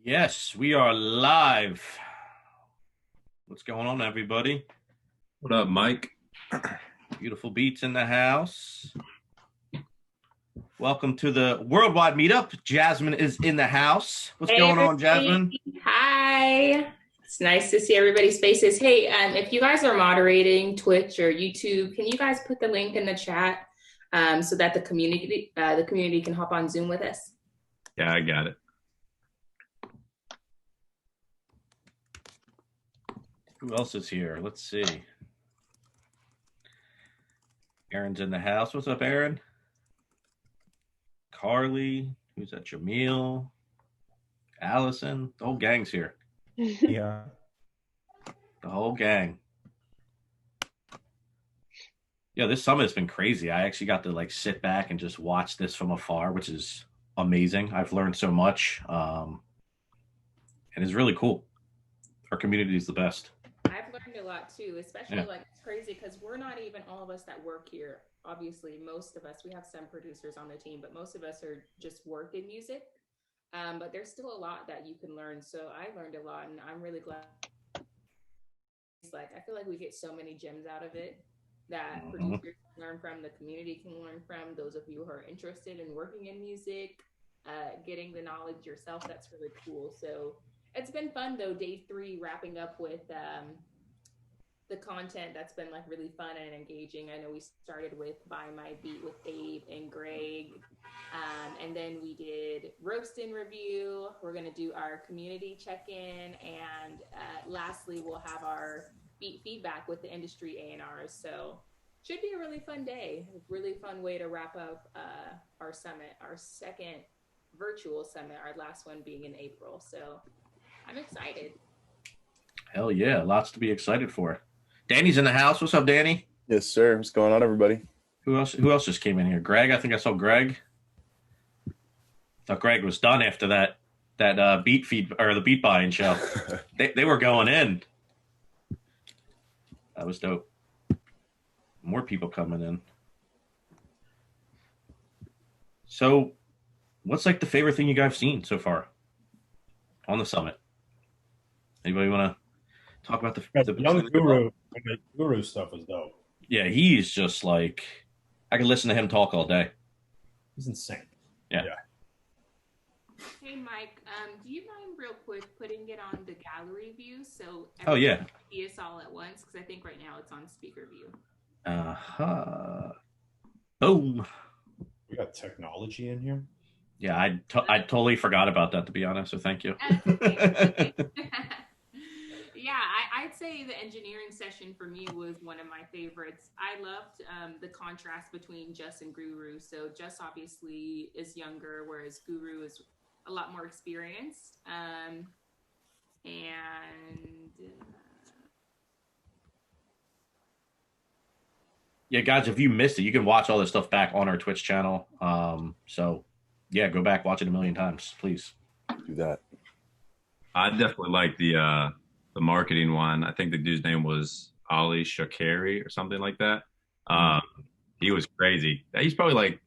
Yes, we are live. What's going on, everybody? What up, Mike? Beautiful beats in the house. Welcome to the Worldwide Meetup. Jasmine is in the house. What's Hey, going on, everybody. Jasmine? Hi. It's nice to see everybody's faces. Hey, if you guys are moderating Twitch or YouTube, can you guys put the link in the chat so that the community can hop on Zoom with us? Yeah, I got it. Who else is here? Let's see. Aaron's in the house. What's up, Aaron? Carly. Who's that? Jamil. Allison. The whole gang's here. Yeah. The whole gang. Yeah, this summit's been crazy. I actually got to sit back and just watch this from afar, which is amazing. I've learned so much, and it's really cool. Our community is the best. I've learned a lot too, especially Yeah. it's crazy because we're not even all of us that work here. Obviously, most of us, we have some producers on the team, but most of us are just work in music. But there's still a lot that you can learn. So I learned a lot, and I'm really glad. I feel like we get so many gems out of it that producers can learn from, the community can learn from, those of you who are interested in working in music, getting the knowledge yourself. That's really cool. So it's been fun though. Day 3 wrapping up with the content that's been really fun and engaging. I know we started with Buy My Beat with Abe and Greg. And then we did roast and review. We're going to do our community check-in. And lastly, we'll have our beat feedback with the industry A&Rs. So should be a really fun day. A really fun way to wrap up our summit, our second virtual summit, our last one being in April. So I'm excited. Hell yeah, lots to be excited for. Danny's in the house. What's up, Danny? Yes, sir. What's going on, everybody? Who else just came in here? Greg. I think I saw Greg. Thought Greg was done after that beat feed or the beat buying show. they were going in. That was dope. More people coming in. So, what's the favorite thing you guys have seen so far on the summit? Anybody want to talk about the Young Guru? The Guru stuff was dope. Yeah, he's just I could listen to him talk all day. He's insane. Yeah. Hey, Mike, do you mind real quick putting it on the gallery view so yeah, can see us all at once? Because I think right now it's on speaker view. Boom. We got technology in here. Yeah, I totally forgot about that, to be honest. So thank you. Okay. Yeah, I'd say the engineering session for me was one of my favorites. I loved the contrast between Jess and Guru. So Jess obviously is younger, whereas Guru is a lot more experienced. Yeah, guys, if you missed it, you can watch all this stuff back on our Twitch channel. So yeah, go back, watch it a million times, please. Do that. I definitely like the marketing one. I think the dude's name was Ali Shakari or something like that. He was crazy. He's probably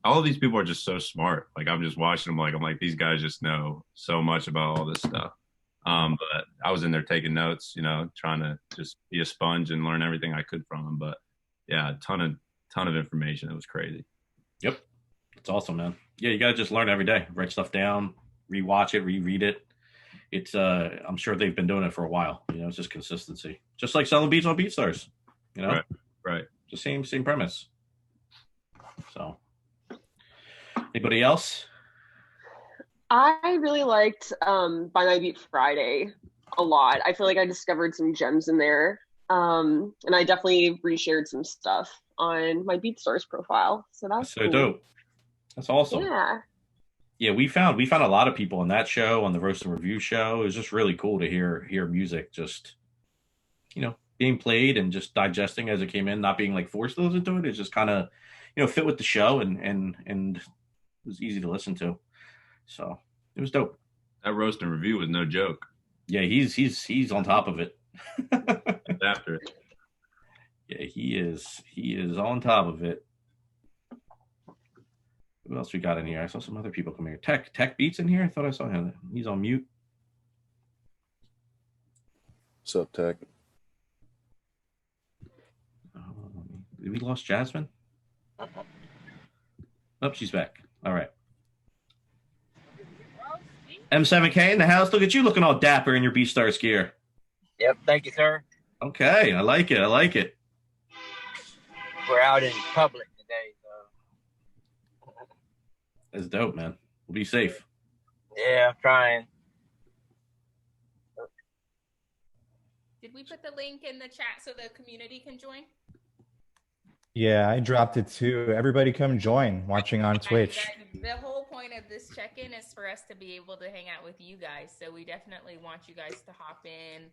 all of these people are just so smart. I'm just watching them. I'm like, these guys just know so much about all this stuff. But I was in there taking notes, trying to just be a sponge and learn everything I could from them. But yeah, a ton of information. It was crazy. Yep. It's awesome, man. Yeah, you gotta just learn every day. Write stuff down, rewatch it, reread it. It's I'm sure they've been doing it for a while. It's just consistency. Just like selling beats on BeatStars. Right. Just same premise. So anybody else? I really liked Buy My Beat Friday a lot. I feel like I discovered some gems in there. And I definitely reshared some stuff on my BeatStars profile. So that was so cool. Dope. That's awesome. Yeah, we found a lot of people on that show, on the Roast and Review show. It was just really cool to hear music just being played and just digesting as it came in, not being forced to listen to it. It's just kind of fit with the show and it was easy to listen to. So it was dope. That Roast and Review was no joke. Yeah, he's on top of it. After it. Yeah, he is on top of it. Who else we got in here? I saw some other people come here. Tech Beats in here. I thought I saw him. He's on mute. What's up, Tech? We lost Jasmine. Oh, she's back. All right. M7K in the house. Look at you looking all dapper in your BeatStars gear. Yep, thank you, sir. Okay, I like it. I like it. We're out in public today, so. That's dope, man. We'll be safe. Yeah, I'm trying. Did we put the link in the chat so the community can join? Yeah, I dropped it too. Everybody come join watching on Twitch. The whole point of this check-in is for us to be able to hang out with you guys. So we definitely want you guys to hop in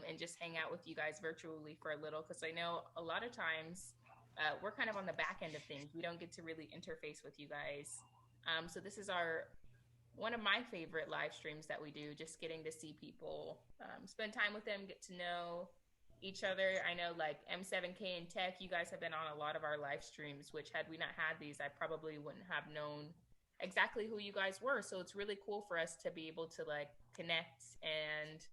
and just hang out with you guys virtually for a little. Because I know a lot of times we're kind of on the back end of things. We don't get to really interface with you guys. So this is one of my favorite live streams that we do, just getting to see people, spend time with them, get to know each other. I know like M7K and Tech, you guys have been on a lot of our live streams, which had we not had these, I probably wouldn't have known exactly who you guys were. So it's really cool for us to be able to like connect and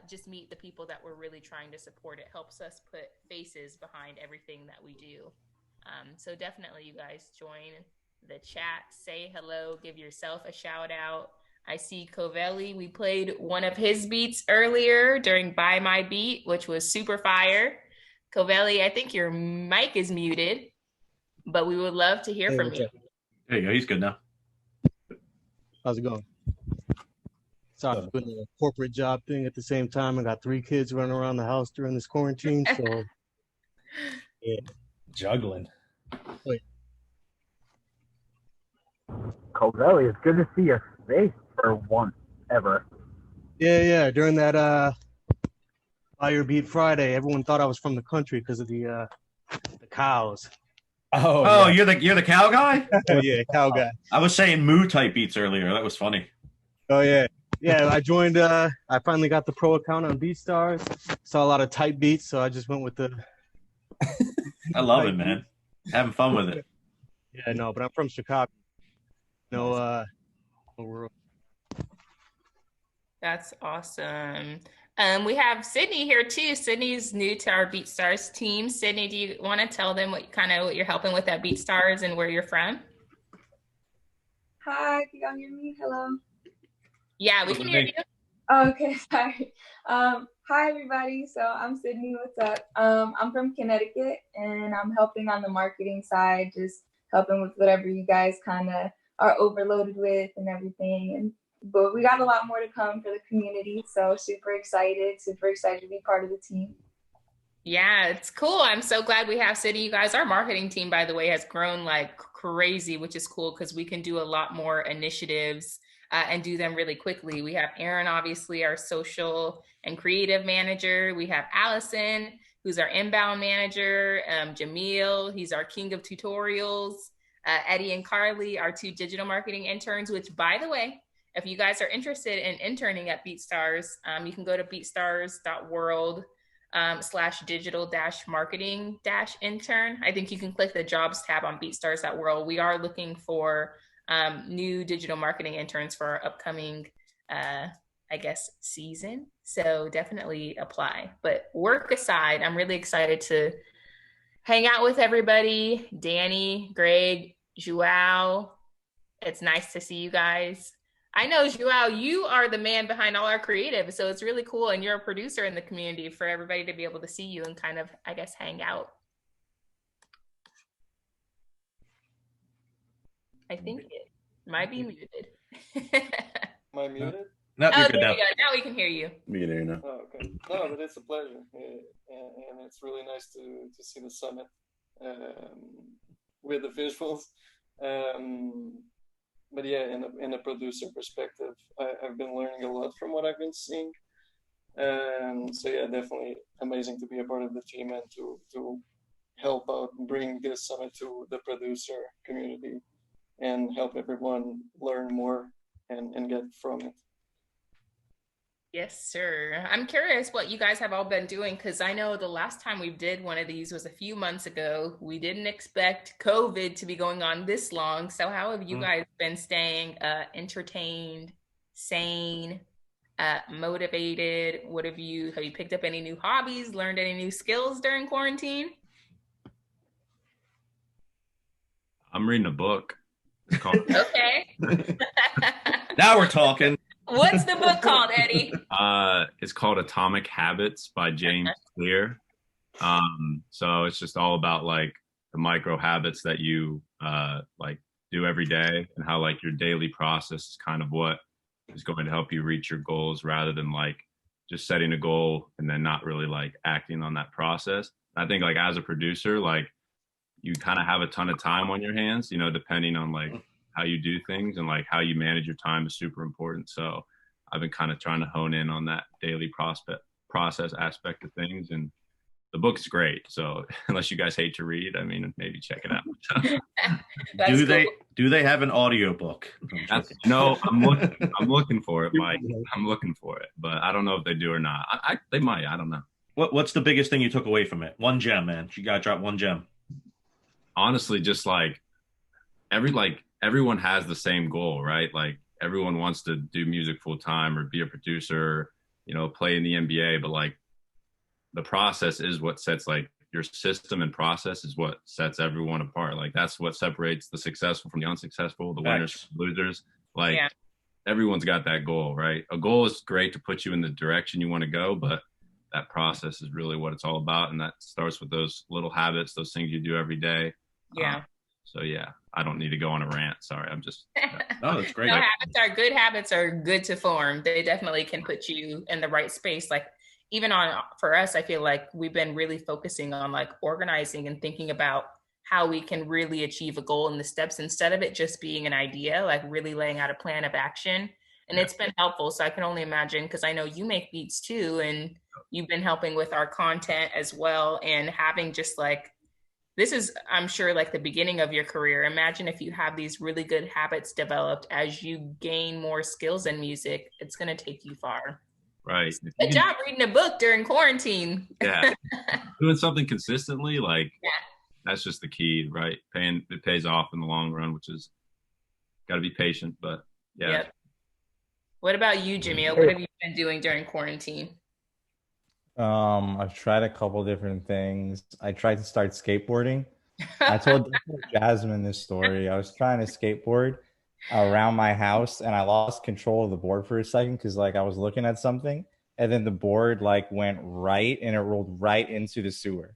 just meet the people that we're really trying to support. It helps us put faces behind everything that we do. So definitely you guys join the chat, say hello, give yourself a shout out. I see Covelli. We played one of his beats earlier during Buy My Beat, which was super fire. Covelli, I think your mic is muted, but we would love to hear from you. There you go. He's good now. How's it going? Sorry, I'm doing a corporate job thing at the same time. I got 3 kids running around the house during this quarantine, so yeah, juggling. Wait. Covelli, it's good to see your face for once ever. Yeah. During that Fire Beat Friday, everyone thought I was from the country because of the cows. Oh, yeah. you're the cow guy? Yeah, cow guy. I was saying moo type beats earlier. That was funny. Oh yeah. I joined. I finally got the pro account on BeatStars. Saw a lot of type beats, so I just went with the. I love it, man. Having fun with it. Yeah, no, but I'm from Chicago. No world. That's awesome. We have Sydney here too. Sydney's new to our BeatStars team. Sydney, do you want to tell them what you're helping with at BeatStars and where you're from? Hi, can y'all hear me? Hello. Yeah, we can hear you. Okay, sorry. Hi everybody. So I'm Sydney. What's up? I'm from Connecticut and I'm helping on the marketing side, just helping with whatever you guys kind of are overloaded with and everything. But we got a lot more to come for the community. So super excited to be part of the team. Yeah, it's cool. I'm so glad we have Sydney. You guys, our marketing team, by the way, has grown like crazy, which is cool because we can do a lot more initiatives and do them really quickly. We have Aaron, obviously, our social and creative manager. We have Allison, who's our inbound manager. Jamil, he's our king of tutorials. Eddie and Carly, our 2 digital marketing interns, which, by the way, if you guys are interested in interning at BeatStars, you can go to beatstars.world /digital-marketing-intern. I think you can click the jobs tab on BeatStars.world. We are looking for new digital marketing interns for our upcoming, season. So definitely apply. But work aside, I'm really excited to hang out with everybody. Danny, Greg, Joao. It's nice to see you guys. I know, Joao, you are the man behind all our creative, so it's really cool, and you're a producer in the community for everybody to be able to see you and kind of, hang out. I think it might be muted. Am I muted? No, there you go. Now we can hear you. We can hear you now. Oh, okay. No, but it's a pleasure, and it's really nice to see the summit with the visuals. But yeah, in a producer perspective, I've been learning a lot from what I've been seeing. So yeah, definitely amazing to be a part of the team and to help out bring this summit to the producer community and help everyone learn more and get from it. Yes, sir. I'm curious what you guys have all been doing because I know the last time we did one of these was a few months ago. We didn't expect COVID to be going on this long. So, how have you guys been staying entertained, sane, motivated? What have you picked up any new hobbies, learned any new skills during quarantine? I'm reading a book. It's called Okay. Now we're talking. What's the book called, Eddie? It's called Atomic Habits by James Clear. So it's just all about like the micro habits that you like do every day, and how like your daily process is kind of what is going to help you reach your goals, rather than like just setting a goal and then not really like acting on that process. I think like as a producer, like you kind of have a ton of time on your hands, you know, depending on like how you do things, and like how you manage your time is super important. So I've been kind of trying to hone in on that daily process aspect of things, and the book's great. So unless you guys hate to read, I mean, maybe check it out. Do they have an audio book? No, I'm looking for it, Mike. I'm looking for it, but I don't know if they do or not. They might. I don't know. What's the biggest thing you took away from it? One gem, man. You gotta drop one gem. Honestly, just like everyone has the same goal, right? Like everyone wants to do music full time or be a producer, you know, play in the NBA, but like the process is what sets like your system, and process is what sets everyone apart. Like that's what separates the successful from the unsuccessful, the winners from the losers. Like everyone's got that goal, right? A goal is great to put you in the direction you want to go, but that process is really what it's all about. And that starts with those little habits, those things you do every day. Yeah. So yeah, I don't need to go on a rant. Sorry, I'm just. No, it's great. Good habits are good to form. They definitely can put you in the right space. Like even for us, I feel like we've been really focusing on like organizing and thinking about how we can really achieve a goal and the steps, instead of it just being an idea, like really laying out a plan of action. And it's been helpful. So I can only imagine, because I know you make beats too, and you've been helping with our content as well. And having just like, this is, I'm sure, like the beginning of your career. Imagine if you have these really good habits developed as you gain more skills in music, it's going to take you far. Right. Good job reading a book during quarantine. Yeah. Doing something consistently, like that's just the key, right? It pays off in the long run, which is got to be patient, but yeah. Yep. What about you, Jamil? What have you been doing during quarantine? I've tried a couple different things. I tried to start skateboarding. I told Jasmine this story. I was trying to skateboard around my house, and I lost control of the board for a second because like I was looking at something, and then the board like went right and it rolled right into the sewer.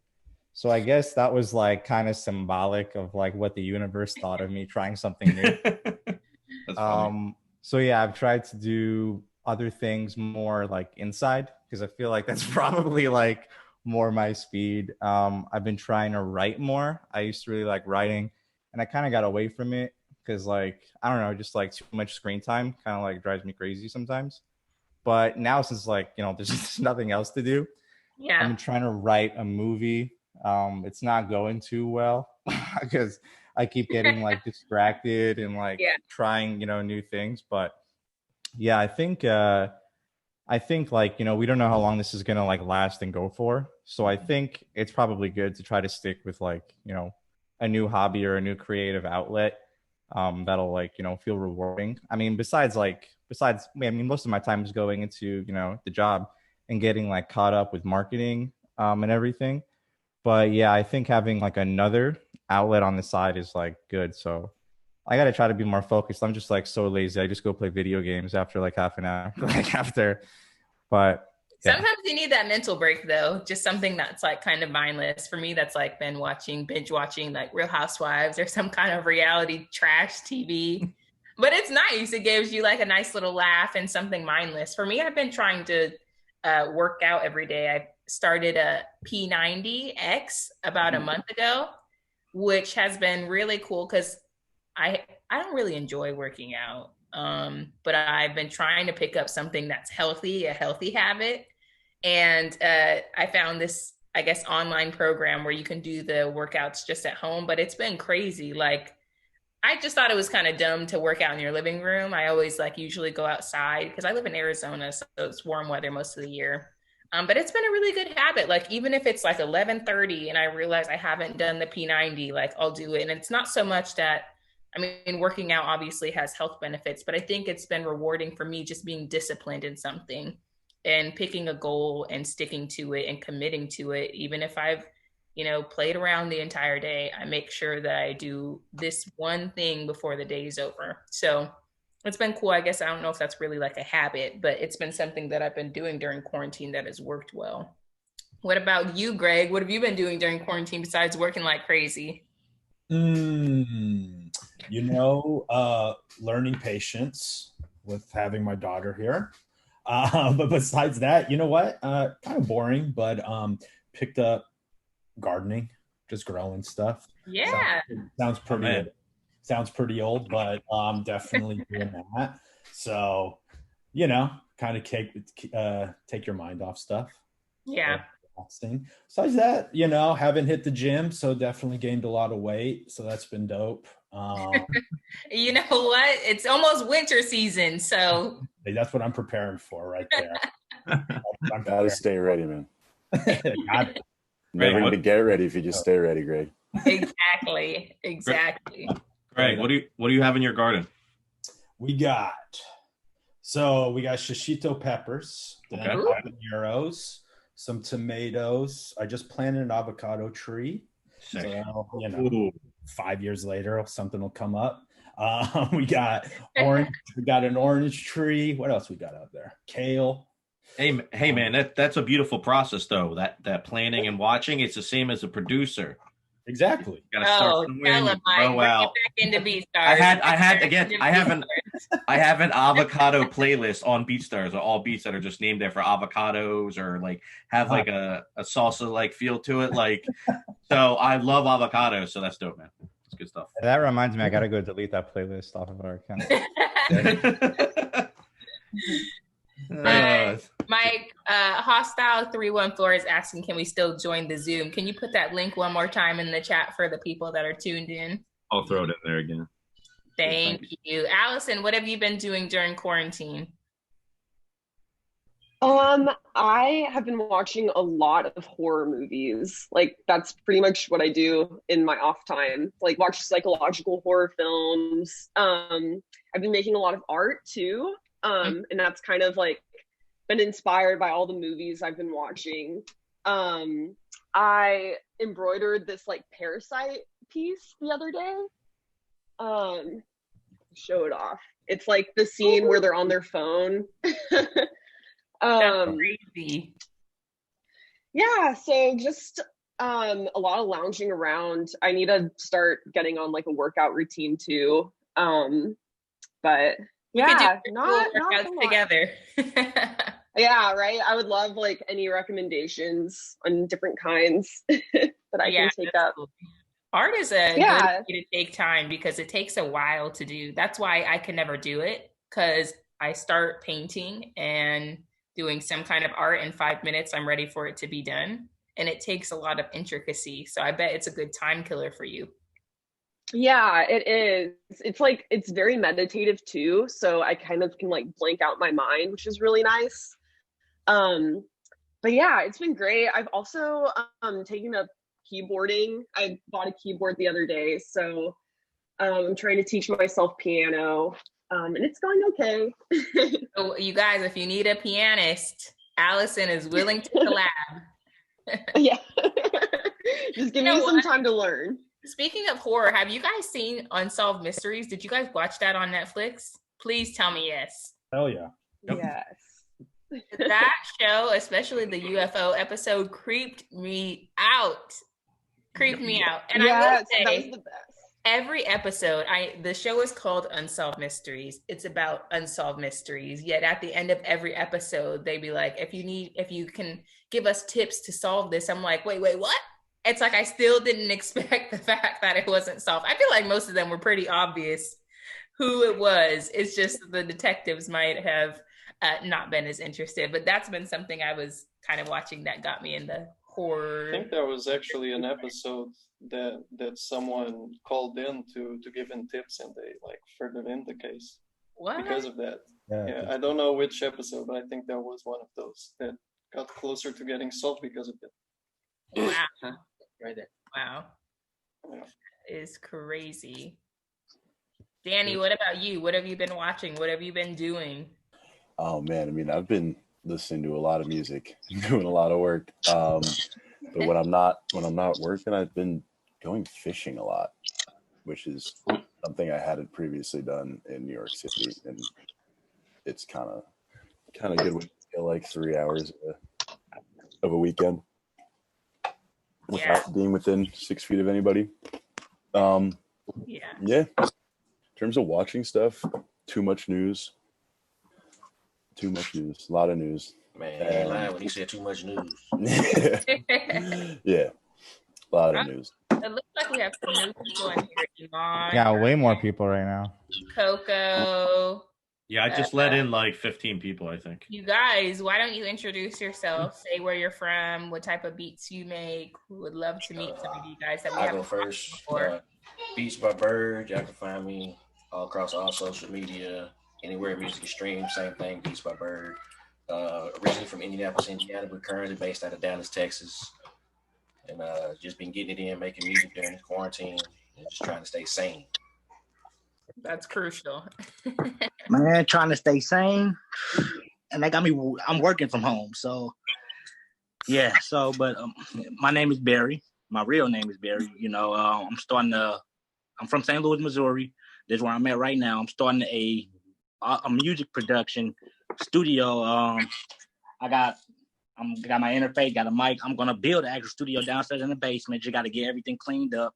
So I guess that was like kind of symbolic of like what the universe thought of me trying something new. That's funny. So yeah, I've tried to do other things more like inside, because I feel like that's probably like more my speed. I've been trying to write more. I used to really like writing, and I kind of got away from it because like, I don't know, just like too much screen time kind of like drives me crazy sometimes. But now, since like, you know, there's just nothing else to do, I'm trying to write a movie. It's not going too well because I keep getting like distracted and like trying, you know, new things. But yeah, I think like, you know, we don't know how long this is going to like last and go for. So I think it's probably good to try to stick with like, you know, a new hobby or a new creative outlet that'll like, you know, feel rewarding. I mean, besides, I mean, most of my time is going into, you know, the job and getting like caught up with marketing and everything. But yeah, I think having like another outlet on the side is like good. So I got to try to be more focused. I'm just like so lazy. I just go play video games after like half an hour, but yeah. Sometimes you need that mental break though. Just something that's like kind of mindless. For me, that's like been binge watching like Real Housewives or some kind of reality trash TV. But it's nice. It gives you like a nice little laugh and something mindless. For me, I've been trying to work out every day. I started a P90X about a month ago, which has been really cool because I don't really enjoy working out. But I've been trying to pick up something that's healthy, a healthy habit. And I found this, I guess, online program where you can do the workouts just at home, but it's been crazy. Like, I just thought it was kind of dumb to work out in your living room. I always usually go outside because I live in Arizona, so it's warm weather most of the year. But it's been a really good habit. Even if it's 11:30 and I realize I haven't done the P90, I'll do it. And it's not so much that, working out obviously has health benefits, but I think it's been rewarding for me just being disciplined in something and picking a goal and sticking to it and committing to it. Even if I've played around the entire day, I make sure that I do this one thing before the day's over. So it's been cool. I guess I don't know if that's really a habit, but it's been something that I've been doing during quarantine that has worked well. What about you, Greg? What have you been doing during quarantine besides working like crazy? Learning patience with having my daughter here. But besides that, you know what? Kind of boring, but picked up gardening, just growing stuff. Yeah. Sounds pretty old, but definitely doing that. So, kind of take your mind off stuff. Yeah. Besides that, haven't hit the gym, so definitely gained a lot of weight. So that's been dope. You know what? It's almost winter season, so that's what I'm preparing for right there. Gotta stay ready, man. Got it. Never going to get ready if you just stay ready, Greg. Exactly. Greg, what do you have in your garden? We got shishito peppers, habaneros, some tomatoes. I just planted an avocado tree. So, 5 years later, something will come up. We got orange. We got an orange tree. What else we got out there? Kale. Hey, man, that's a beautiful process, though. That planning and watching, it's the same as a producer. Exactly. You gotta start somewhere, grow out. Back into BeatStars. I have an avocado playlist on BeatStars, all beats that are just named after avocados or have a salsa feel to it. So I love avocados, so that's dope, man. It's good stuff. That reminds me, I gotta go delete that playlist off of our account. Mike, Hostile 314 is asking, can we still join the Zoom? Can you put that link one more time in the chat for the people that are tuned in? I'll throw it in there again. Thank you. Allison, what have you been doing during quarantine? I have been watching a lot of horror movies. That's pretty much what I do in my off time. Watch psychological horror films. I've been making a lot of art too. And that's kind of been inspired by all the movies I've been watching. I embroidered this Parasite piece the other day. Show it off. It's the scene where they're on their phone. That's crazy. Yeah, so just a lot of lounging around. I need to start getting on a workout routine too. But yeah, not together. Yeah, right. I would love any recommendations on different kinds that I can take up. Cool. Art is a good way to take time because it takes a while to do. That's why I can never do it, because I start painting and doing some kind of art in 5 minutes. I'm ready for it to be done. And it takes a lot of intricacy. So I bet it's a good time killer for you. Yeah, it is. It's it's very meditative too. So I kind of can blank out my mind, which is really nice. But yeah, it's been great. I've also taken up keyboarding. I bought a keyboard the other day. So I'm trying to teach myself piano. And it's going okay. So you guys, if you need a pianist, Allison is willing to collab. Yeah. Just give me some time to learn. Speaking of horror, have you guys seen Unsolved Mysteries? Did you guys watch that on Netflix? Please tell me yes. Hell yeah. Yep. Yes. That show, especially the UFO episode, creeped me out. And I will say, that was the best. Every episode, the show is called Unsolved Mysteries. It's about unsolved mysteries. Yet at the end of every episode, they be like, if you can give us tips to solve this, I'm like, wait, what? It's I still didn't expect the fact that it wasn't solved. I feel like most of them were pretty obvious who it was. It's just the detectives might have not been as interested. But that's been something I was kind of watching that got me into horror. I think there was actually an episode that someone called in to give in tips, and they like furthered in the case because of that. Yeah, I don't know which episode, but I think that was one of those that got closer to getting solved because of it. Wow. Right there. Wow. Yeah. That is crazy. Danny, what about you? What have you been watching? What have you been doing? Oh man, I mean, I've been listening to a lot of music, doing a lot of work. But when I'm not working, I've been going fishing a lot, which is something I hadn't previously done in New York City, and it's kind of good when you get like 3 hours of a weekend without being within 6 feet of anybody. Yeah. In terms of watching stuff, too much news, a lot of news. Man, you ain't lying when you said too much news. Yeah, a lot of news. It looks like we have some new people in here. Iman, Yeah, way more people right now. Coco. Yeah, I just let in like 15 people, I think. You guys, why don't you introduce yourself? Say where you're from, what type of beats you make. We would love to meet some of you guys that we I'll haven't go first. before. Beats by Bird. Y'all can find me all across all social media. Anywhere music is streamed, same thing, Beats by Bird. Originally from Indianapolis, Indiana, but currently based out of Dallas, Texas. And just been getting it in, making music during this quarantine, and just trying to stay sane. That's crucial. Man, trying to stay sane. And they got me, I'm working from home. So, yeah. So, but my name is Barry. My real name is Barry. You know, I'm from St. Louis, Missouri. This is where I'm at right now. I'm starting a music production studio. I got my interface, got a mic. I'm gonna build an actual studio downstairs in the basement. You got to get everything cleaned up.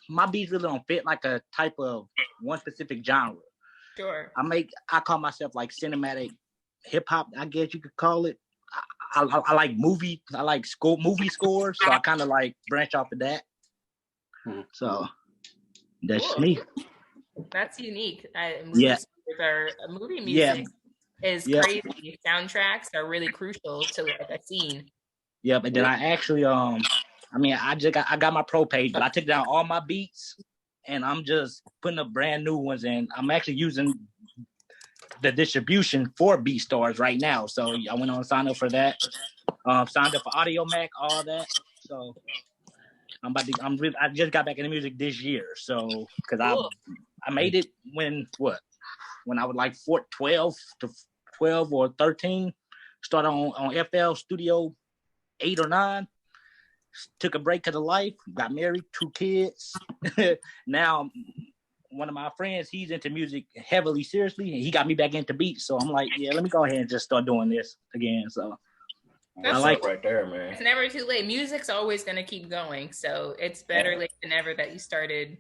My beats really don't fit like a type of one specific genre. Sure. I call myself like cinematic hip hop, I guess you could call it. I like movie scores, so I kind of like branch off of that. So that's me. That's unique. Movie music. Yeah. Is crazy. Soundtracks are really crucial to like a scene. Yeah, but then I actually I got my pro page, but I took down all my beats and I'm just putting up brand new ones, and I'm actually using the distribution for BeatStars right now. So I went on and signed up for that. Signed up for Audio Mac, all that. So I just got back into music this year. So because I made it when I was like 12 or 13, started on FL Studio 8 or 9, took a break because of life, got married, 2 kids. Now, one of my friends, he's into music heavily, seriously, and he got me back into beats. So I'm like, yeah, let me go ahead and just start doing this again. So I like right there, man. It's never too late. Music's always going to keep going. So it's better late than ever that you started.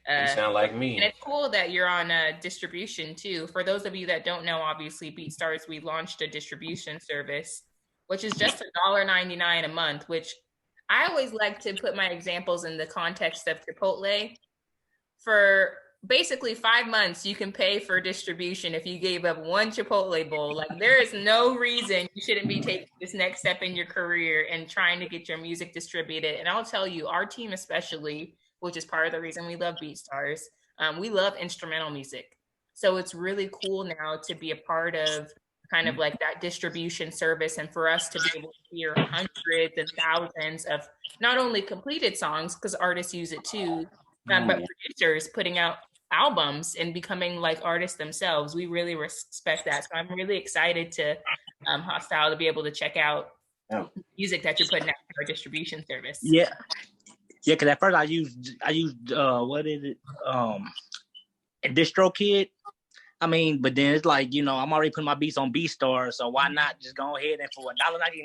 You sound like me. And it's cool that you're on distribution too. For those of you that don't know, obviously BeatStars, we launched a distribution service, which is just $1.99 a month, which I always like to put my examples in the context of Chipotle. For basically 5 months, you can pay for distribution if you gave up one Chipotle bowl. Like, there is no reason you shouldn't be taking this next step in your career and trying to get your music distributed. And I'll tell you, our team especially, which is part of the reason we love BeatStars, we love instrumental music. So it's really cool now to be a part of kind of like that distribution service, and for us to be able to hear hundreds and thousands of not only completed songs, because artists use it too, but producers putting out albums and becoming like artists themselves. We really respect that. So I'm really excited to Hostile to be able to check out music that you're putting out for our distribution service. Yeah, because at first I used what is it? DistroKid. I mean, but then it's like, you know, I'm already putting my beats on BeatStars, so why not just go ahead and for $1.99?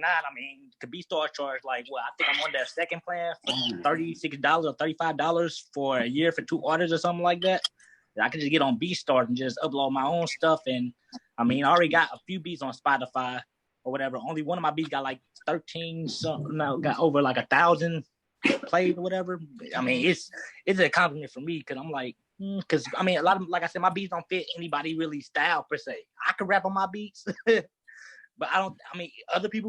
I mean, the BeatStars charge like what? I think I'm on that second plan for $36 or $35 for a year for 2 artists or something like that. I can just get on BeatStars and just upload my own stuff. And I mean, I already got a few beats on Spotify or whatever. Only one of my beats got like 13 something. Now got over like 1,000 plays or whatever. I mean, it's an accomplishment for me because I'm like. Because I mean, a lot of, like I said, my beats don't fit anybody really style per se. I can rap on my beats, But I mean,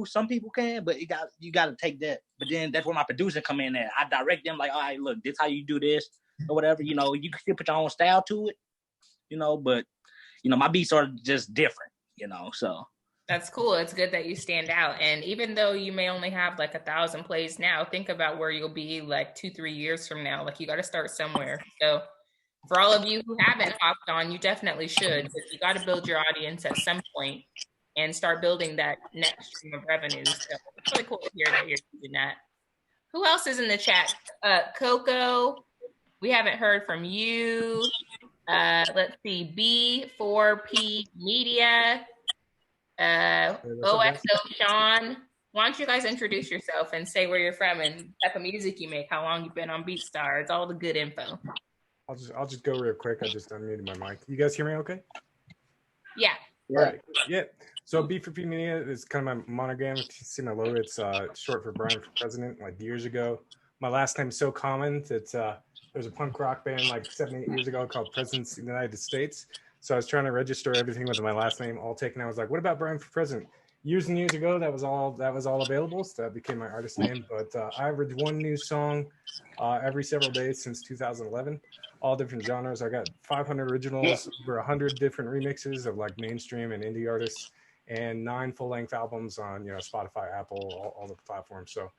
some people can, but you got to take that. But then that's where my producer come in at. I direct them like, all right, look, this how you do this or whatever. You know, you can still put your own style to it, you know, but, you know, my beats are just different, you know, so. That's cool. It's good that you stand out. And even though you may only have like 1,000 plays now, think about where you'll be like 2-3 years from now. Like you got to start somewhere. So for all of you who haven't hopped on, you definitely should, because you got to build your audience at some point and start building that next stream of revenue. So it's really cool to hear that you're doing that. Who else is in the chat? Coco, we haven't heard from you. Let's see, B4P Media. OXO Sean, why don't you guys introduce yourself and say where you're from and type of music you make, how long you've been on BeatStars, all the good info. I'll just go real quick. I just unmuted my mic. You guys hear me okay? Yeah. All right. Yeah. So B4P Media is kind of my monogram. If you see my logo, it's short for Brian for President. Like years ago, my last name is so common that there was a punk rock band like 7-8 years ago called Presidents of the United States. So I was trying to register everything with my last name all taken. I was like, what about Brian for President? Years and years ago, that was all available. So that became my artist name. But I average one new song every several days since 2011, all different genres. I got 500 originals, over 100 different remixes of like mainstream and indie artists, and 9 full-length albums on Spotify, Apple, all the platforms. So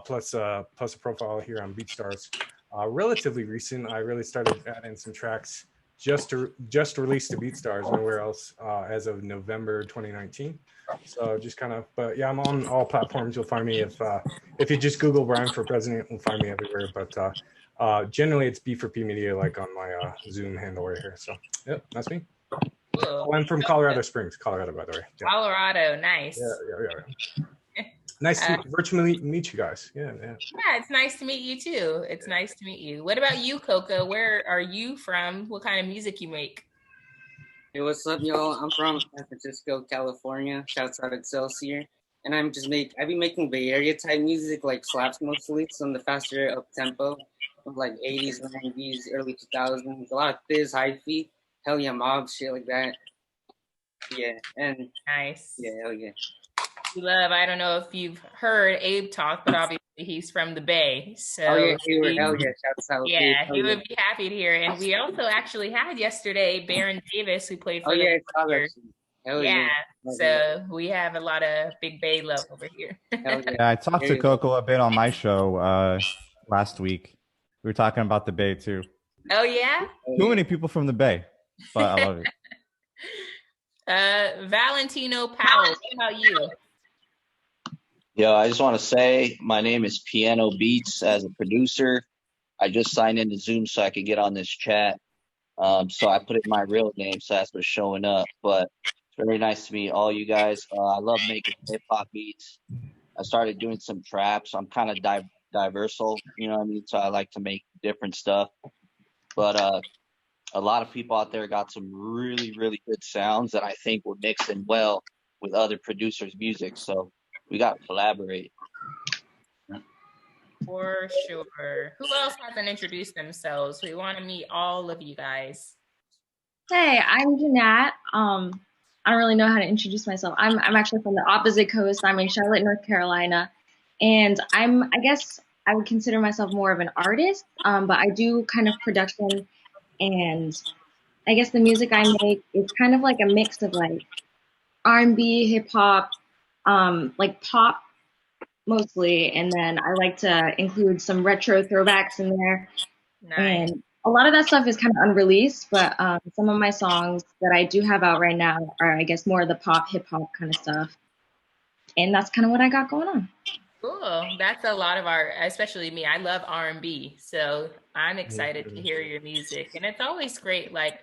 plus a profile here on BeatStars. Relatively recent, I really started adding some tracks just released to BeatStars, nowhere else, as of November 2019. So just kind of, but yeah, I'm on all platforms. You'll find me if you just Google Brian for President, you'll find me everywhere. But generally, it's B4P Media, like on my Zoom handle right here. So yep, that's me. Cool. I'm from Colorado Springs, Colorado, by the way. Yeah. Colorado, nice. Yeah. Nice to virtually meet you guys. Yeah, it's nice to meet you too. It's nice to meet you. What about you, Coco? Where are you from? What kind of music you make? Hey, what's up, y'all? I'm from San Francisco, California. Shouts out Excelsior. And I've been making Bay Area type music, like slaps mostly, so in the faster up tempo, like 80s, 90s, early 2000s. A lot of fizz, hyphy, hell yeah, mob, shit like that. Yeah, and nice. Yeah, hell yeah. I don't know if you've heard Abe talk, but obviously he's from the Bay. So hell yeah, shouts out. Yeah, he would be happy to hear. And we also actually had yesterday Baron Davis, who played for Hell yeah. So we have a lot of big Bay love over here. Yeah, I talked to Coco a bit on my show last week. We were talking about the Bay too. Oh yeah? Too many people from the Bay, but I love it. Valentino Powell, what about you? Yo, I just want to say my name is Piano Beats as a producer. I just signed into Zoom so I could get on this chat. So I put in my real name, so that's what's showing up. But it's very nice to meet all you guys. I love making hip-hop beats. I started doing some trap, so I'm kind of diversal, you know what I mean? So I like to make different stuff. But a lot of people out there got some really, really good sounds that I think will mix in well with other producers' music. So we got to collaborate. For sure. Who else hasn't introduced themselves? We want to meet all of you guys. Hey, I'm Jeanette. I don't really know how to introduce myself. I'm actually from the opposite coast. I'm in Charlotte, North Carolina. And I guess I would consider myself more of an artist, but I do kind of production, and I guess the music I make is kind of like a mix of like R&B, hip hop, like pop mostly, and then I like to include some retro throwbacks in there. Nice. And a lot of that stuff is kind of unreleased, but some of my songs that I do have out right now are, I guess, more of the pop, hip hop kind of stuff. And that's kind of what I got going on. Cool. That's a lot of our, especially me. I love R&B, so I'm excited to hear your music. And it's always great. Like,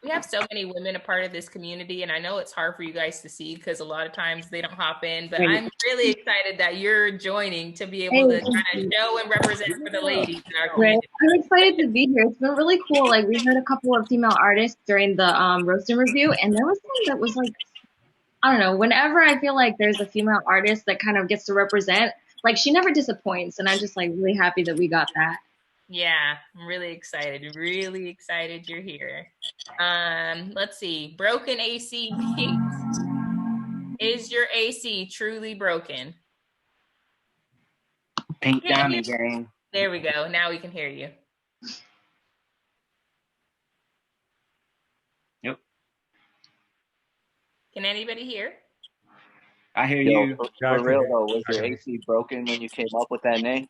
we have so many women a part of this community, and I know it's hard for you guys to see because a lot of times they don't hop in, but I'm really excited that you're joining to be able to kind of show and represent for the ladies in our community. I'm excited to be here. It's been really cool. Like, we heard a couple of female artists during the roast and review, and there was one that was like, I don't know, whenever I feel like there's a female artist that kind of gets to represent, like, she never disappoints, and I'm just like really happy that we got that. Yeah, I'm really excited. Really excited you're here. Let's see. Broken AC Beats. Is your AC truly broken? Pink Diamond Gang. There we go. Now we can hear you. Yep. Can anybody hear? I hear you. For real though, was your AC broken when you came up with that name?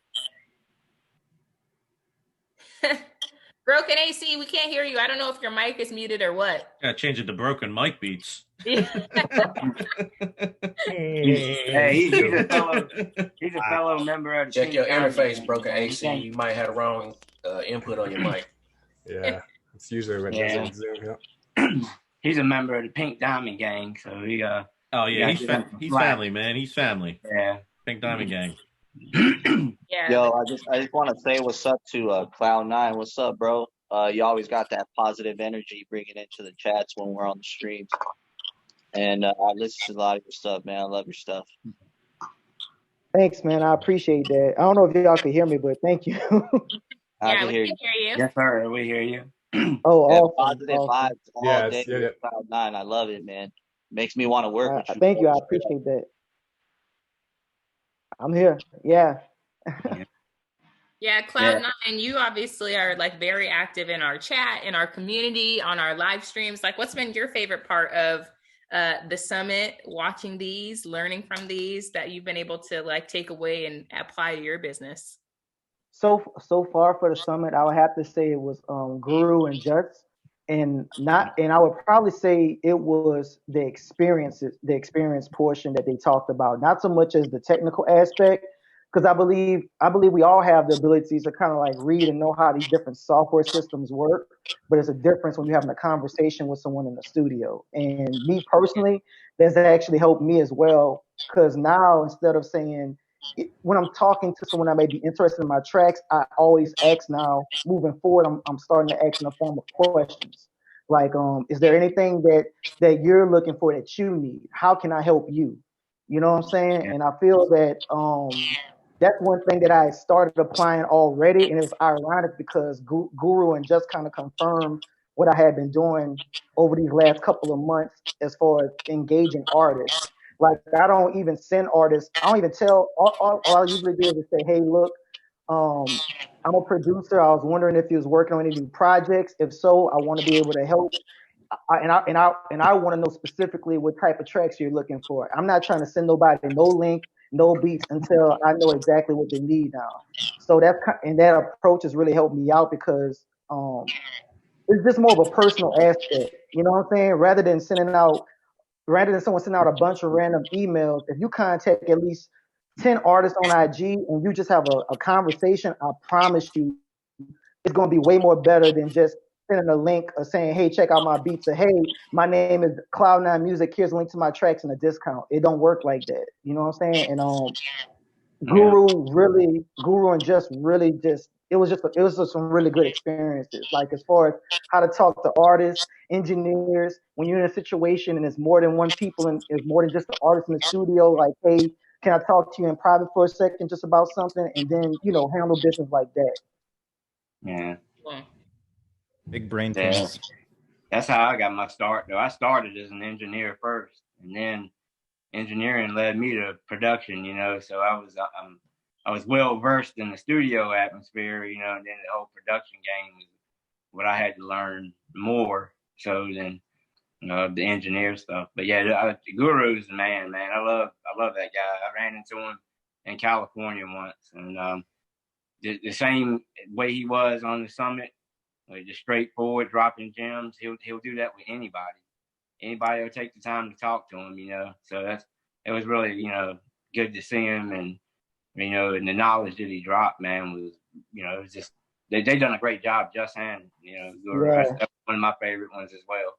Broken AC, we can't hear you. I don't know if your mic is muted or what. Gotta change it to Broken Mic Beats. Hey, he's a fellow member of the Check Pink your Diamond interface, Gang. broken AC. You might have the wrong input on your mic. Yeah, it's usually what does it on Zoom. Yeah. He's a member of the Pink Diamond Gang, so he Oh yeah, he's family, man. He's family. Yeah. Pink Diamond Gang. Yeah. Yo, I just want to say what's up to Cloud9. What's up, bro? You always got that positive energy bringing into the chats when we're on the streams. And I listen to a lot of your stuff, man. I love your stuff. Thanks, man. I appreciate that. I don't know if y'all could hear me, but thank you. I can hear you. Yes, sir. We hear you. Oh, Yeah, awesome. positive vibes all day yeah. with Cloud9. I love it, man. Makes me want to work with you. Thank you. I appreciate that. I'm here. Yeah. Yeah, Cloud9, you obviously are like very active in our chat, in our community, on our live streams. Like, what's been your favorite part of the summit, watching these, learning from these that you've been able to like take away and apply to your business? So far for the summit, I would have to say it was Guru and Juts, and I would probably say it was the experience portion that they talked about, not so much as the technical aspect, because I believe we all have the abilities to kind of like read and know how these different software systems work, but it's a difference when you're having a conversation with someone in the studio. And me personally, that's actually helped me as well, because now instead of saying, when I'm talking to someone that may be interested in my tracks, I always ask now, moving forward, I'm starting to ask in the form of questions. Like, is there anything that you're looking for that you need? How can I help you? You know what I'm saying? And I feel that that's one thing that I started applying already. And it's ironic because Guru and just kind of confirmed what I had been doing over these last couple of months as far as engaging artists. Like, I don't even send artists. I don't even tell. All I usually do is just say, "Hey, look, I'm a producer. I was wondering if you was working on any new projects. If so, I want to be able to help. And I want to know specifically what type of tracks you're looking for. I'm not trying to send nobody no link, no beats until I know exactly what they need now. So that approach has really helped me out because it's just more of a personal aspect. You know what I'm saying? Rather than someone sending out a bunch of random emails, if you contact at least 10 artists on IG and you just have a conversation, I promise you it's going to be way more better than just sending a link or saying, hey, check out my beats, or hey, my name is Cloud9 Music, here's a link to my tracks and a discount. It don't work like that. You know what I'm saying? And Guru and just really it was just some really good experiences. Like, as far as how to talk to artists, engineers, when you're in a situation and it's more than one people and it's more than just the artist in the studio, like, hey, can I talk to you in private for a second just about something? And then, handle business like that. Yeah. Big brain things. That's how I got my start, though. I started as an engineer first, and then engineering led me to production, so I was well versed in the studio atmosphere, and then the whole production game was what I had to learn more so than the engineer stuff. But yeah, Guru's the man. I love that guy. I ran into him in California once, and the same way he was on the summit, like just straightforward, dropping gems. He'll do that with anybody. Anybody will take the time to talk to him, So it was really, good to see him, and and the knowledge that he dropped, man, was, it was just they done a great job, Just and Guru. Yeah. That's one of my favorite ones as well.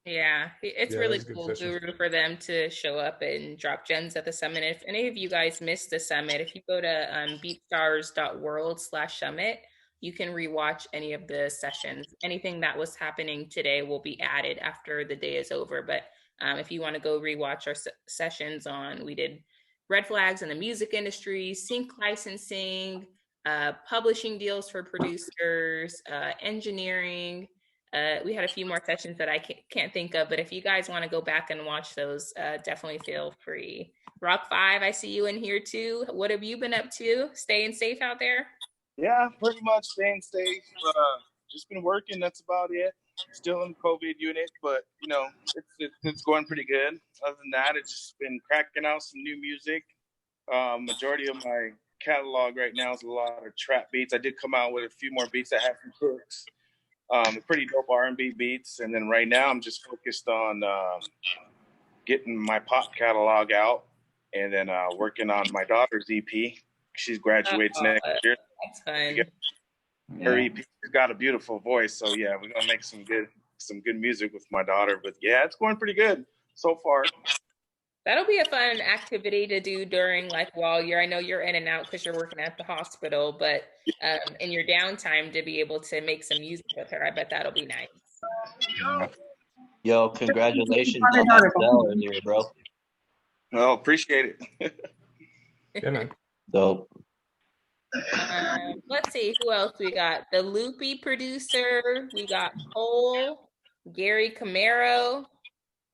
Yeah, it's really cool, Guru, for them to show up and drop gems at the summit. If any of you guys missed the summit, if you go to BeatStars.world/summit, you can rewatch any of the sessions. Anything that was happening today will be added after the day is over. But if you want to go rewatch our sessions we did red flags in the music industry, sync licensing, publishing deals for producers, engineering, We had a few more sessions that I can't think of, but if you guys want to go back and watch those, definitely feel free. Rock 5, I see you in here too. What have you been up to? Staying safe out there? Yeah, pretty much staying safe. Just been working. That's about it. Still in the COVID unit, but you know, it's going pretty good. Other than that, it's just been cracking out some new music. Majority of my catalog right now is a lot of trap beats. I did come out with a few more beats that have some hooks. Pretty dope R&B beats, and then right now I'm just focused on getting my pop catalog out, and then working on my daughter's EP. She's graduates next year. That's fun. Her EP has got a beautiful voice, so yeah, we're gonna make some good music with my daughter. But yeah, it's going pretty good so far. That'll be a fun activity to do during while I know you're in and out because you're working at the hospital, but in your downtime to be able to make some music with her, I bet that'll be nice. Yo, congratulations on that bell earlier, bro. Oh, appreciate it. Yeah, man. Dope. Let's see who else we got. The Loopy producer. We got Cole, Gary Camaro,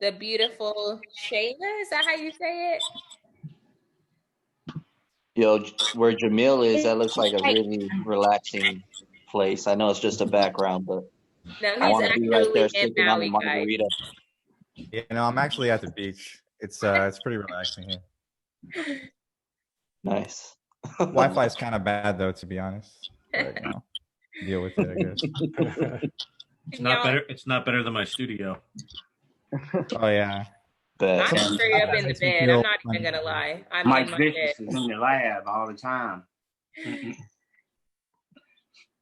the beautiful Shayla. Is that how you say it? Yo, where Jamil is, that looks like a really relaxing place. I know it's just a background, but no, I want to be right there in sipping on a Maui, margarita. Yeah, no, I'm actually at the beach. It's pretty relaxing here. Nice. Wi-Fi is kind of bad though, to be honest. But, you know, deal with it, I guess. It's not better than my studio. Oh yeah. I'm straight up in the bed. I'm not even gonna lie. I'm Mike in my Vicious bed. is in the lab all the time.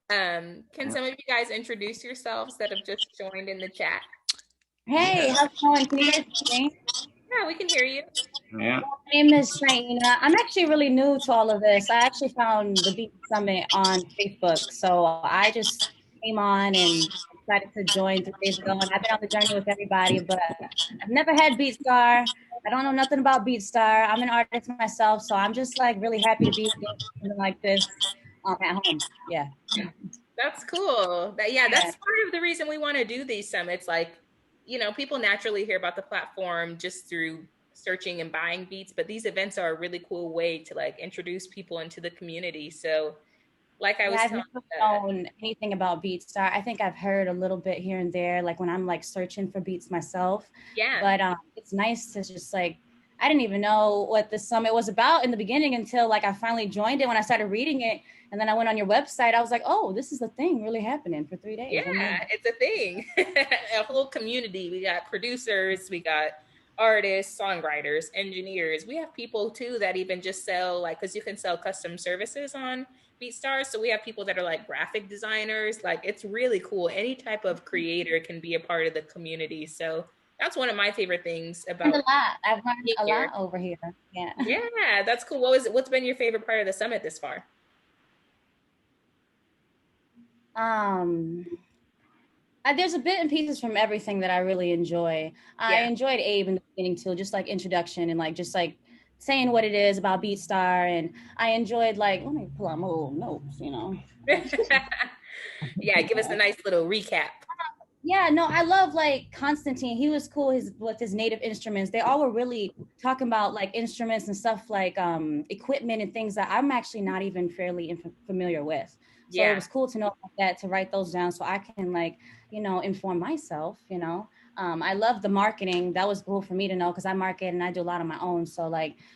Can some of you guys introduce yourselves that have just joined in the chat? Hey, how's it going? Can you guys hear me? Yeah, we can hear you. Yeah. My name is Shaina. I'm actually really new to all of this. I actually found the Beat Summit on Facebook. So I just came on and decided to join 3 days ago. And I've been on the journey with everybody, but I've never had BeatStar. I don't know nothing about BeatStar. I'm an artist myself, so I'm just really happy to be doing something like this at home. Yeah. That's cool. That's part of the reason we want to do these summits. People naturally hear about the platform just through searching and buying beats, but these events are a really cool way to introduce people into the community. So I've never known anything about BeatStar. I think I've heard a little bit here and there, when I'm searching for beats myself. Yeah. But it's nice to just I didn't even know what the summit was about in the beginning until I finally joined it when I started reading it. And then I went on your website. I was like, oh, this is a thing really happening for 3 days. Yeah, it's a thing. A whole community. We got producers, we got artists, songwriters, engineers. We have people too that even just sell because you can sell custom services on BeatStars. So we have people that are graphic designers. It's really cool. Any type of creator can be a part of the community. So that's one of my favorite things about I've learned a lot over here. Yeah. Yeah, that's cool. What's been your favorite part of the summit this far? There's a bit and pieces from everything that I really enjoy. I enjoyed Abe in the beginning too, just introduction and just saying what it is about BeatStar, and I enjoyed let me pull out my little notes, Yeah, give us a nice little recap. Yeah, no, I love Constantine. He was cool with his native instruments. They all were really talking about instruments and stuff equipment and things that I'm actually not even fairly familiar with. So it was cool to know about that, to write those down so I can inform myself, I love the marketing. That was cool for me to know because I market and I do a lot on my own. So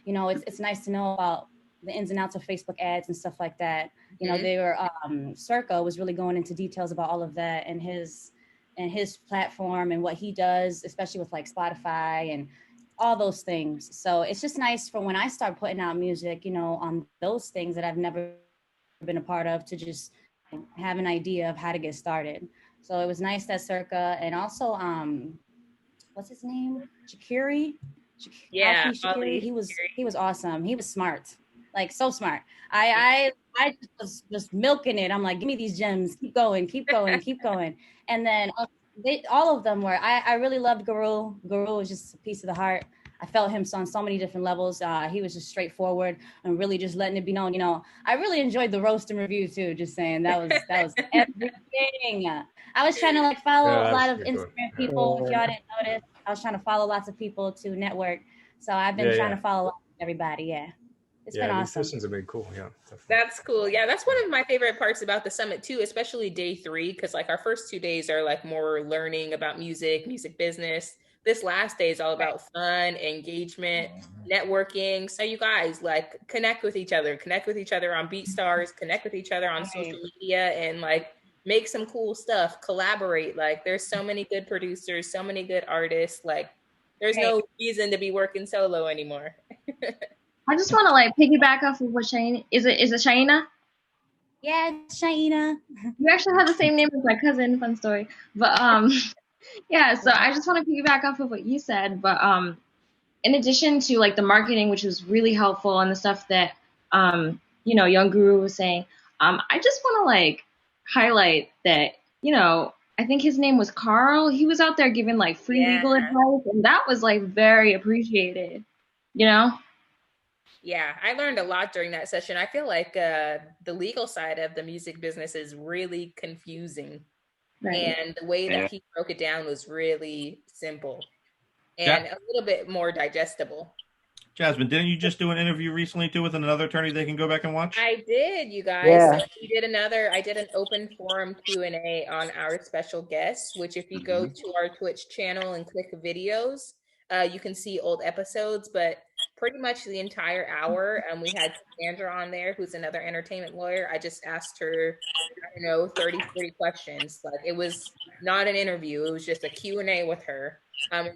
it's nice to know about the ins and outs of Facebook ads and stuff like that. They were Circa was really going into details about all of that and his platform and what he does, especially with Spotify and all those things. So it's just nice for when I start putting out music, on those things that I've never been a part of, to just have an idea of how to get started. So it was nice that Circa, and also what's his name, Shakiri. Yeah, Shakiri. He was awesome. He was smart, so smart. I was just milking it. I'm like, give me these gems, keep going, keep going, keep going. And then all of them were. I really loved Guru. Guru was just a piece of the heart. I felt him on so many different levels. He was just straightforward and really just letting it be known. You know, I really enjoyed the roast and review too. Just saying that was everything. I was trying to like follow a lot of Instagram people. If y'all didn't notice, I was trying to follow lots of people to network. So I've been trying to follow everybody. Yeah. It's been awesome. These sessions have been cool. Yeah. Definitely. That's cool. Yeah, that's one of my favorite parts about the summit too, especially day 3, because like our first 2 days are like more learning about music business. This last day is all about fun, engagement, networking. So you guys like connect with each other on BeatStars, connect with each other on social media, and like make some cool stuff, collaborate. Like there's so many good producers, so many good artists. Like there's no reason to be working solo anymore. I just want to like piggyback off of what Shayna is it Shayna? Yeah, Shayna. You actually have the same name as my cousin. Fun story. But yeah. So I just want to piggyback off of what you said. But in addition to like the marketing, which was really helpful, and the stuff that you know, Young Guru was saying, I just want to like highlight that, you know, I think his name was Carl. He was out there giving like free legal advice, and that was like very appreciated. You know. Yeah, I learned a lot during that session. I feel like the legal side of the music business is really confusing. Right. And the way that he broke it down was really simple and a little bit more digestible. Jasmine, didn't you just do an interview recently too with another attorney they can go back and watch? I did, you guys. Yeah. So I did an open forum Q&A on our special guests, which if you go to our Twitch channel and click videos, you can see old episodes, but pretty much the entire hour. We had Sandra on there, who's another entertainment lawyer. I just asked her, 30, 40 questions. Like it was not an interview. It was just a Q&A with her.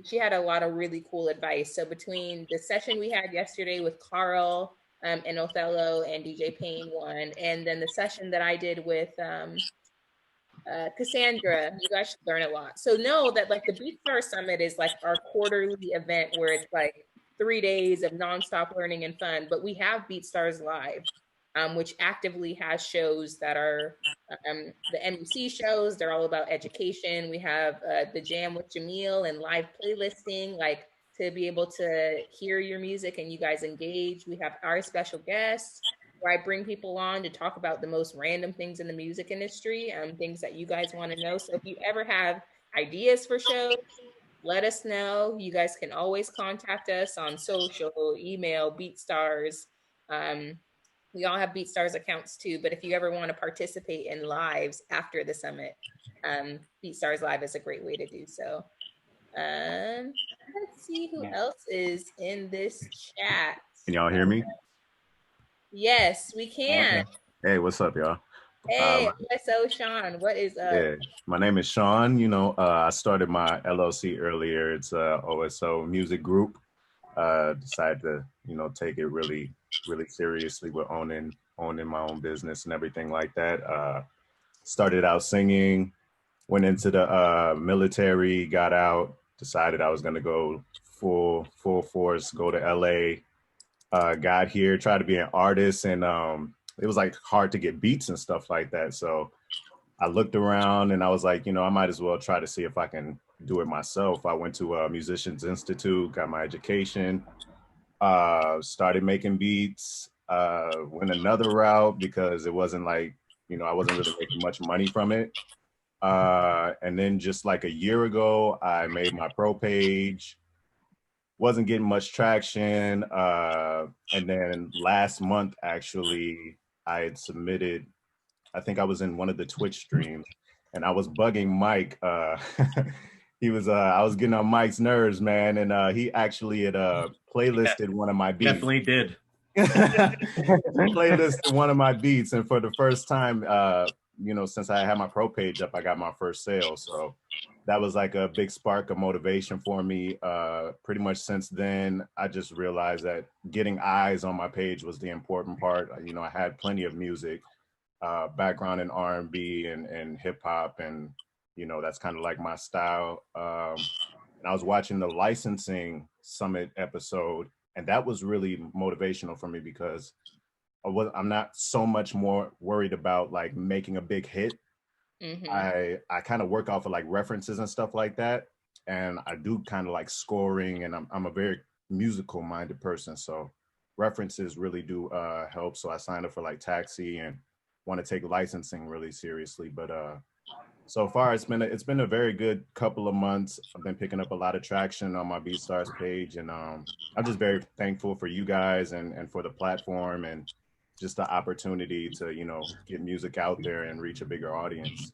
She had a lot of really cool advice. So between the session we had yesterday with Carl and Othello and DJ Payne one, and then the session that I did with Cassandra, you guys should learn a lot. So know that like the BeatStars Summit is like our quarterly event where it's like 3 days of nonstop learning and fun, but we have BeatStars Live, which actively has shows that are the NBC shows. They're all about education. We have the Jam with Jamil and live playlisting, like to be able to hear your music and you guys engage. We have our special guests where I bring people on to talk about the most random things in the music industry, things that you guys want to know. So if you ever have ideas for shows, let us know. You guys can always contact us on social, email, BeatStars. We all have BeatStars accounts too, but if you ever want to participate in lives after the summit, BeatStars Live is a great way to do so. Let's see who else is in this chat. Can y'all hear me? Yes, we can. Okay. Hey, what's up, y'all? Hey, OSO Sean, what is up? Yeah, my name is Sean. You know, I started my LLC earlier. It's a OSO music group. Decided to, take it really seriously with owning my own business and everything like that. Started out singing, went into the military, got out, decided I was gonna go full force, go to LA. Got here, tried to be an artist, and it was like hard to get beats and stuff like that. So I looked around and I was like, I might as well try to see if I can do it myself. I went to a Musicians Institute, got my education, started making beats, went another route because it wasn't like, I wasn't really making much money from it. And then just like a year ago, I made my pro page. Wasn't getting much traction. And then last month, actually, I had submitted, I think I was in one of the Twitch streams and I was bugging Mike. I was getting on Mike's nerves, man. And he actually had playlisted one of my beats. Definitely did. Playlisted one of my beats. And for the first time, since I had my pro page up, I got my first sale. So that was like a big spark of motivation for me. Pretty much since then, I just realized that getting eyes on my page was the important part. I had plenty of music, background in R&B and hip hop. And, that's kind of like my style. And I was watching the licensing summit episode, and that was really motivational for me because I'm not so much more worried about like making a big hit. Mm-hmm. I kind of work off of like references and stuff like that. And I do kind of like scoring, and I'm a very musical minded person. So references really do help. So I signed up for like Taxi and want to take licensing really seriously. But so far it's been a very good couple of months. I've been picking up a lot of traction on my BeatStars page, and I'm just very thankful for you guys and for the platform and just the opportunity to, you know, get music out there and reach a bigger audience.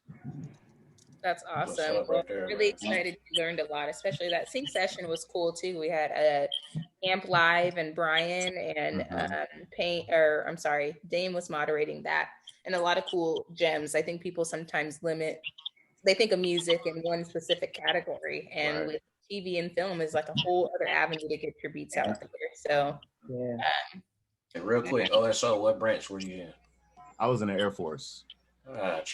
That's awesome. Well, really excited. You learned a lot, especially that sync session was cool too. We had Amp Live and Brian and Dame was moderating that, and a lot of cool gems. I think people sometimes they think of music in one specific category, and with TV and film is like a whole other avenue to get your beats out there. So, And real quick, OSO, what branch were you in? I was in the Air Force.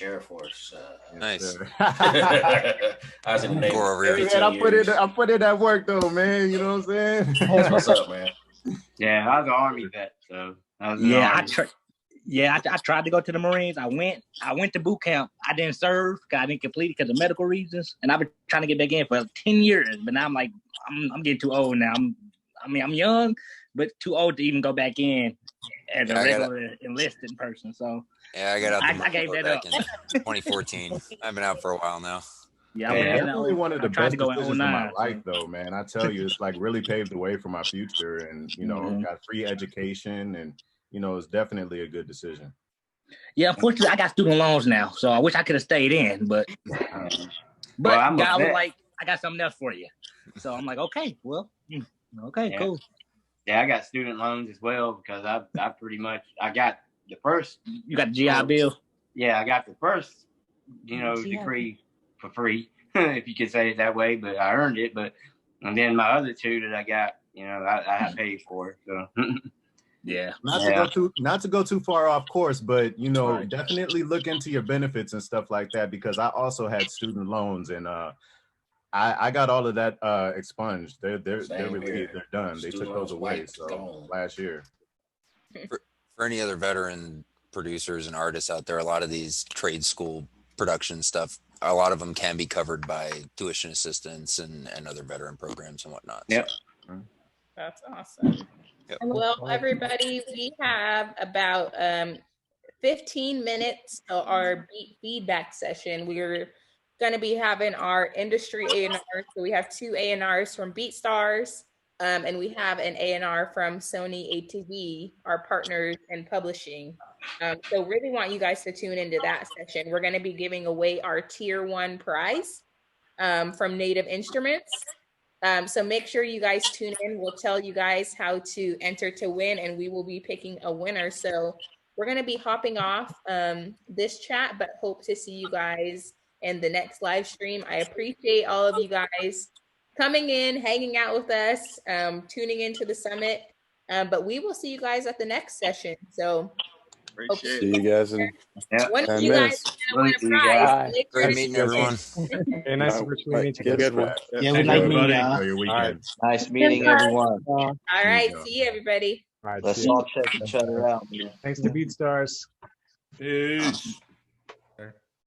Air Force. Nice. I was in the Navy. I put in that work though, man. You know what I'm saying? That's what's up, man. Yeah, I was an Army vet, so I was I tried to go to the Marines. I went to boot camp. I didn't serve. I didn't complete it because of medical reasons, and I've been trying to get back in for 10 years. But now I'm like, I'm getting too old now. I'm young, but too old to even go back in as a regular enlisted person. So yeah, I got out. I gave that up in 2014. I've been out for a while now. Yeah, definitely one of the best decisions in my life, though, man. I tell you, it's like really paved the way for my future, and you know, got free education, and you know, it's definitely a good decision. Yeah, unfortunately, I got student loans now, so I wish I could have stayed in, but God was like, I got something else for you. So I'm like, okay, well, okay, cool. Yeah, I got student loans as well because I pretty much I got the first. You got the GI Bill. Yeah, I got the first, degree for free, if you could say it that way. But I earned it. And then my other two that I got, I had paid for. So. Yeah. Not to go too far off course, but definitely look into your benefits and stuff like that, because I also had student loans, and I got all of that expunged. They're done. They took those away last year. For any other veteran producers and artists out there, a lot of these trade school production stuff, a lot of them can be covered by tuition assistance and other veteran programs and whatnot. Yep. So. That's awesome. Yep. Well, everybody, we have about 15 minutes of our beat feedback session. We're going to be having our industry A&R. So we have 2 A&Rs from BeatStars, and we have an A&R from Sony ATV, our partners in publishing. So really want you guys to tune into that session. We're going to be giving away our Tier 1 prize from Native Instruments. So make sure you guys tune in. We'll tell you guys how to enter to win, and we will be picking a winner. So we're going to be hopping off this chat, but hope to see you guys in the next live stream. I appreciate all of you guys coming in, hanging out with us, tuning into the summit. But we will see you guys at the next session. So see you guys in 10 minutes. Great meeting everyone. Hey, nice to virtually meet you. Good one. Yeah, we like meeting your weekend. Nice meeting everyone. All right, see you everybody. Let's all check each other out. Thanks to BeatStars. Peace.